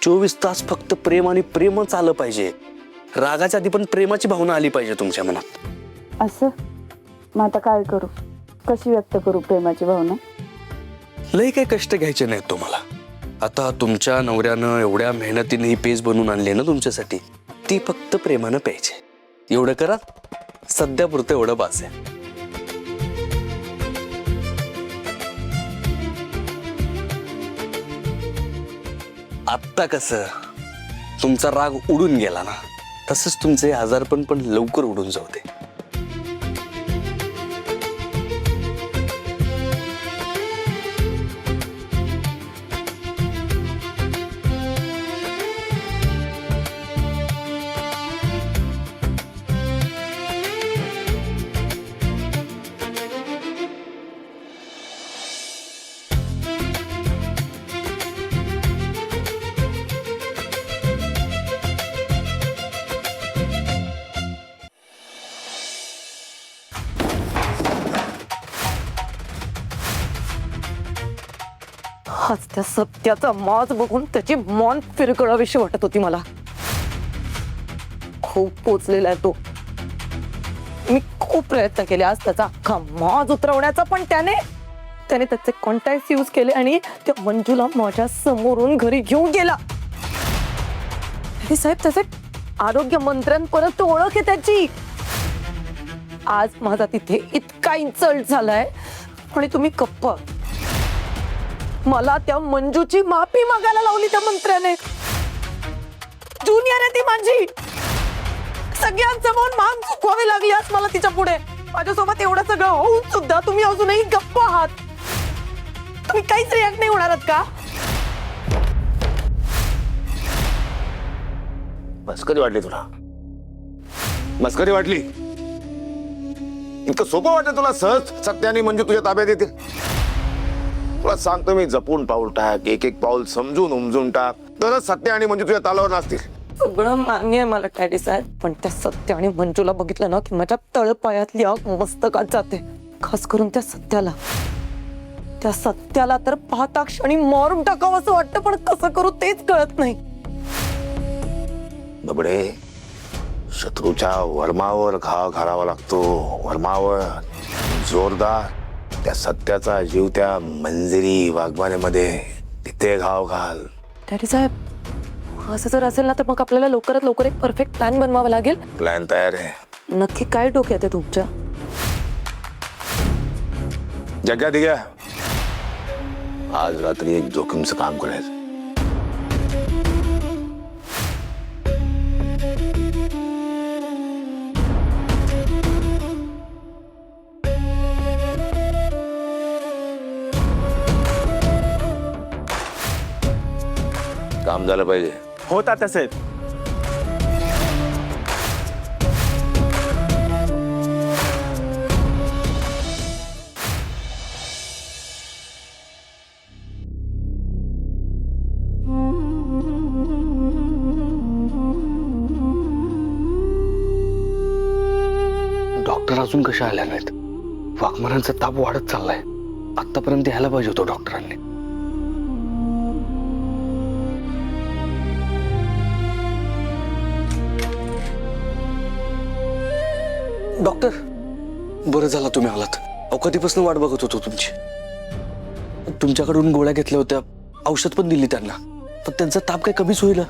24 तास फक्त प्रेम आणि प्रेमच आलं पाहिजे. रागाच्या आधी पण प्रेमाची भावना आली पाहिजे तुमच्या मनात. असं मग आता काय करू, कशी व्यक्त करू प्रेमाची भावना? लई काही कष्ट घ्यायचे नाहीत तुम्हाला. आता तुमच्या नवऱ्यानं एवढ्या मेहनतीने ही पेज बनवून आणली ना तुमच्यासाठी, ती फक्त प्रेमानं प्यायची. एवढं करा, सध्या पुरतं एवढं बास आहे. आत्ता कसं तुमचा राग उडून गेला ना, तसंच तुमचे आजारपण पण लवकर उडून जाऊ दे. आज त्या सत्याचा माज बघून त्याची मान फिरकळावीशी वाटत होती मला. खूप पोचलेला आहे तो. मी खूप प्रयत्न केले आज त्याचा अख्खा माज उतरवण्याचा, पण त्याने त्याचे कॉन्टॅक्ट यूज केले आणि त्या मंजूला माझ्या समोरून घरी घेऊन गेला. साहेब त्याचे आरोग्य मंत्र्यांपर्यंत ओळख आहे त्याची. आज माझा तिथे इतका इन्सल्ट झालाय आणि तुम्ही गप्प. मला त्या मंजूची माफी मागायला लावली त्या मंत्र्याने. जुनियर आहे ती माझी. सगळ्यांसमोर मान चुकवावी लागली आज मला तिच्या पुढे. माझ्यासोबत एवढं सगळं होऊन सुद्धा तुम्ही अजूनही गप्प आहात. तुम्ही काहीच रिॲक्ट नाही होणार आहात का? मस्करी वाटली तुला? मस्करी वाटली? इतकं सोपं वाटतं तुला सहज सत्याने मंजू तुझ्या ताब्यात येतील? तुला सांगतो मी, जपून पाऊल टाक, एक एक पाऊल समजून उमजून टाक, तरच सत्य आणि मंजू तुझ्या तालावर नसतील. सगळं मान्य आहे मला डॅडी साहेब, पण त्या सत्य आणि मंजूला बघितलं ना की माझ्या तळपायातली आग मस्तकात जाते. खास करून त्या सत्याला तर पाहता क्षणी मारून टाकावं असं वाटतं, पण कसं करू तेच कळत नाही. बबडे, शत्रूच्या वर्मावर घाव घालावा लागतो. वर्मावर जोरदार. त्या सत्याचा जीव त्या मंजिरी वाघमारेमध्ये, तिथे घाव घाल. डॅडी साहेब, असं जर असेल ना तर मग आपल्याला लवकरात लवकर एक परफेक्ट प्लॅन बनवावा लागेल. प्लॅन तयार आहे. नक्की काय डोक्यात आहे तुमच्या? जग्या दिग्या, आज रात्री एक जोखीमचं काम करायचं. काम झालं पाहिजे. हो तात्यासाहेब. डॉक्टर अजून कशा आल्या नाहीत? वाघमारांचा ताप वाढत चाललाय. आतापर्यंत यायला पाहिजे होतं डॉक्टरांनी. डॉक्टर, बरं झालं तुम्ही आलात. कधीपासून वाट बघत होतो तुमची. तुमच्याकडून गोळ्या घेतल्या होत्या, औषध पण दिली त्यांना, पण त्यांचा ताप काही कमीच होईल.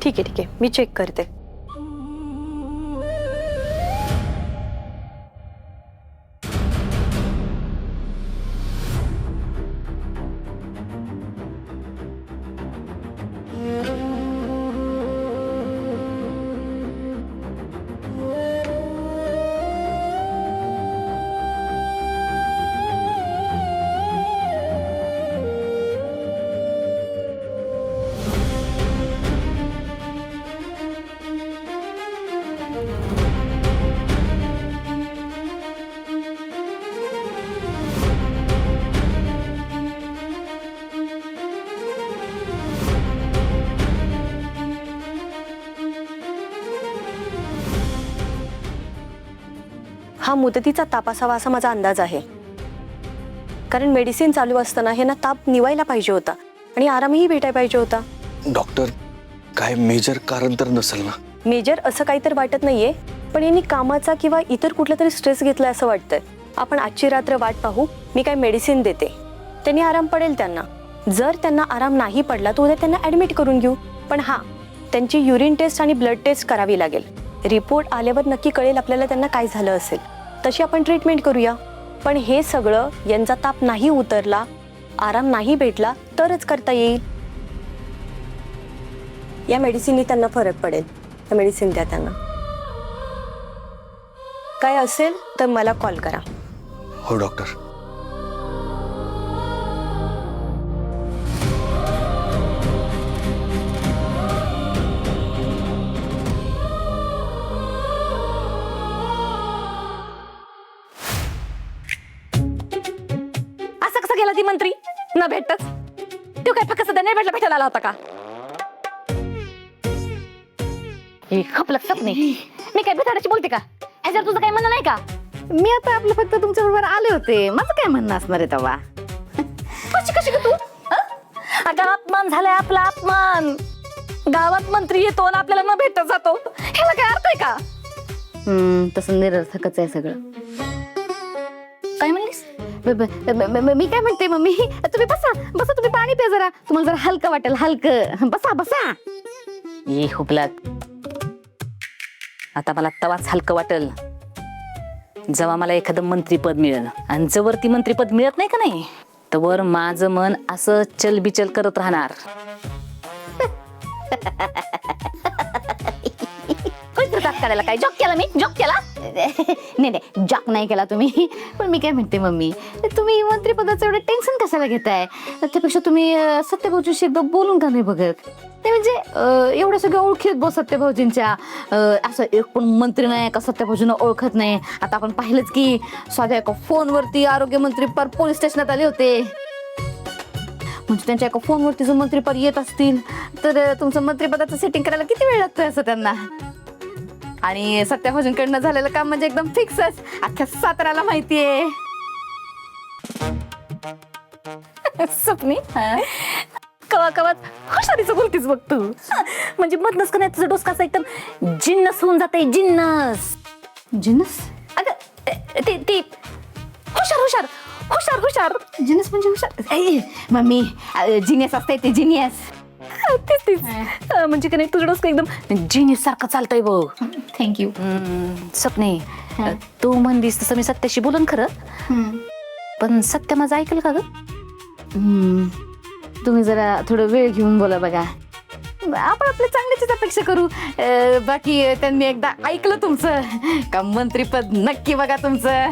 ठीक आहे, मी चेक करते. हा मुदतीचा ताप असावा असा माझा अंदाज आहे, कारण मेडिसिन चालू असताना हे ना ताप निवायला पाहिजे होता आणि आरामही भेटायला पाहिजे होता. डॉक्टर, काय मेजर कारण तर नसेल ना? मेजर असं काही तर वाटत नाहीये, पण यांनी कामाचा किंवा इतर कुठला तरी स्ट्रेस घेतलाय असं वाटतंय. आपण आजची रात्र वाट पाहू, मी काय मेडिसिन देते, त्यांनी आराम पडेल त्यांना. जर त्यांना आराम नाही पडला तर उद्या त्यांना ऍडमिट करून घेऊ. पण हा, त्यांची युरिन टेस्ट आणि ब्लड टेस्ट करावी लागेल. रिपोर्ट आल्यावर नक्की कळेल आपल्याला त्यांना काय झालं असेल. तशी आपण ट्रीटमेंट करूया. पण हे सगळं यांचा ताप नाही उतरला, आराम नाही भेटला तरच करता येईल. या मेडिसिननी त्यांना फरक पडेल. या मेडिसिन द्या त्यांना. काय असेल तर मला कॉल करा. हो डॉक्टर. असं कसं गेला ती मंत्री न भेटतच? तो काय फक्त सध्या नाही भेटायला आला होता का? हे खप लक्षात नाही. मी काय भेटायची बोलते का? ह्याच्यावर तुझं काय म्हणणं नाही का? मी आता आपलं फक्त तुमच्या बरोबर आले होते. माझं काय म्हणणं असणार आहे तेव्हा? कशी कशी ग तू? अगं अपमान झालाय आपला, अपमान. गावात मंत्री येतो आणि आपल्याला न भेटत जातो, ह्याला काय अर्थ आहे का? तसं निरर्थकच आहे सगळं. काय म्हणलीस? मी काय म्हणते मम्मी, तुम्ही बसा बसा, तुम्ही पाणी प्या जरा, तुम्हाला जरा हलकं वाटेल. हलकं बसा बसा. ये हुबलात. आता मला तवाच हलकं वाटेल जेव्हा मला एखादं मंत्रीपद मिळेल. आणि जवळ ती मंत्रीपद मिळत नाही का नाही, तवर माझं मन असं चलबिचल करत राहणार. करायला काय जॉक केला? मी जॉक केला? नाही नाही, जॉक नाही केला तुम्ही. पण मी काय म्हणते मम्मी, तुम्ही मंत्रिपदाचं एवढं टेन्शन कशाला घेताय? त्यापेक्षा तुम्ही सत्यभाऊजीशी एकदा बोलून का नाही बघत? ते म्हणजे एवढ्या सगळ्या ओळखीत बो सत्यभाऊजींच्या. असं एक पण मंत्री नाही का सत्यभाऊजींना ओळखत नाही. आता आपण पाहिलंच की साध्या एका फोनवरती आरोग्यमंत्री पर पोलीस स्टेशनात आले होते. म्हणजे त्यांच्या एका फोनवरती जर मंत्रीपद येत असतील तर तुमचं मंत्रिपदाचं सेटिंग करायला किती वेळ लागतोय असं त्यांना? आणि सत्यभाऊजींकडनं झालेलं काम म्हणजे एकदम फिक्सच, अख्ख्या साताऱ्याला माहितीये. स्वप्नी, कवा कवा हुशारीचं बोलतीस बघ तू. म्हणजे मधनच का नाही तुझं डोसकाचं एकदम जिन्नस होऊन जाते. जिन्नस. जिनस? अगं ते ते हुशार हुशार हुशार हुशार. जिनस म्हणजे हुशार? मम्मी, जिनियस असते ते, जिनियस. तेच तेच. म्हणजे का नाही तुझं डोसकं एकदम जिनियस सारखं चालतंय बघ. थँक्यू. स्वप्ने, तू म्हणलीस तसं मी सत्याशी बोलन खरं, पण सत्य माझं ऐकलं का ग? तुम्ही जरा थोडं वेळ घेऊन बोला बघा. आपण आपल्या चांगल्याचीच अपेक्षा करू. बाकी त्यांनी एकदा ऐकलं तुमचं का मंत्रीपद नक्की बघा तुमचं.